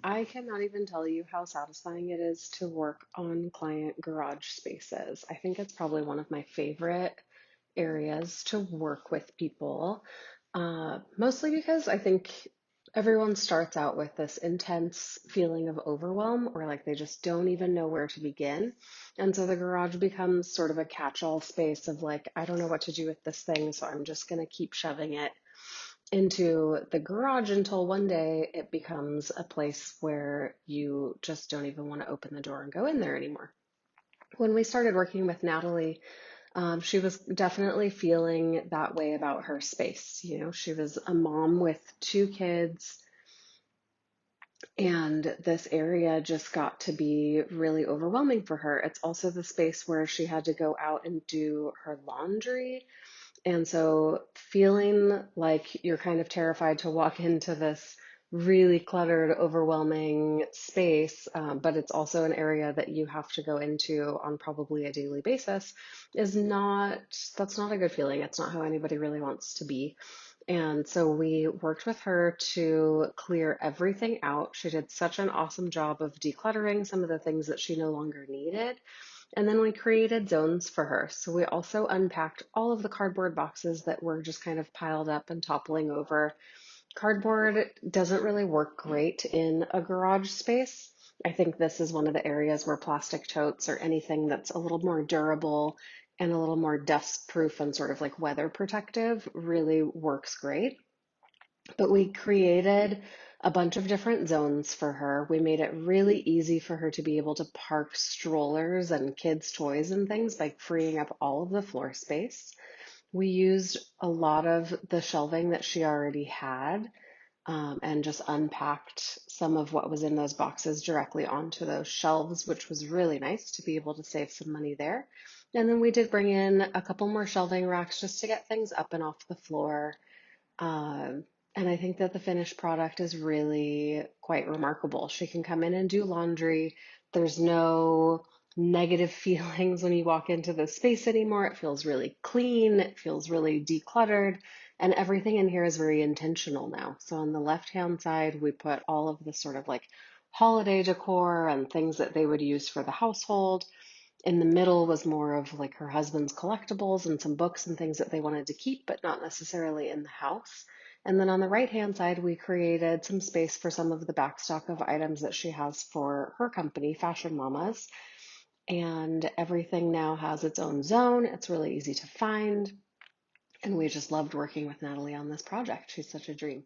I cannot even tell you how satisfying it is to work on client garage spaces. I think it's probably one of my favorite areas to work with people, mostly because I think everyone starts out with this intense feeling of overwhelm or like they just don't even know where to begin. And so the garage becomes sort of a catch-all space of like, I don't know what to do with this thing, so I'm just going to keep shoving it into the garage until one day it becomes a place where you just don't even want to open the door and go in there anymore. When we started working with Natalie, she was definitely feeling that way about her space. You know, she was a mom with two kids, and this area just got to be really overwhelming for her. It's also the space where she had to go out and do her laundry, and so feeling like you're kind of terrified to walk into this really cluttered, overwhelming space, but it's also an area that you have to go into on probably a daily basis, that's not a good feeling. It's not how anybody really wants to be. And so we worked with her to clear everything out. She did such an awesome job of decluttering some of the things that she no longer needed. And then we created zones for her. So we also unpacked all of the cardboard boxes that were just kind of piled up and toppling over. Cardboard doesn't really work great in a garage space. I think this is one of the areas where plastic totes or anything that's a little more durable and a little more dust proof and sort of like weather protective really works great. But we created a bunch of different zones for her. We made it really easy for her to be able to park strollers and kids' toys and things by freeing up all of the floor space. We used a lot of the shelving that she already had, and just unpacked some of what was in those boxes directly onto those shelves, which was really nice to be able to save some money there. And then we did bring in a couple more shelving racks just to get things up and off the floor. Um, and I think that the finished product is really quite remarkable. She can come in and do laundry. There's no negative feelings when you walk into the space anymore. It feels really clean, it feels really decluttered, and everything in here is very intentional now. So on the left-hand side, we put all of the sort of like holiday decor and things that they would use for the household. In the middle was more of like her husband's collectibles and some books and things that they wanted to keep, but not necessarily in the house. And then on the right hand side, we created some space for some of the backstock of items that she has for her company, Fashion Mamas. And everything now has its own zone. It's really easy to find. And we just loved working with Natalie on this project. She's such a dream.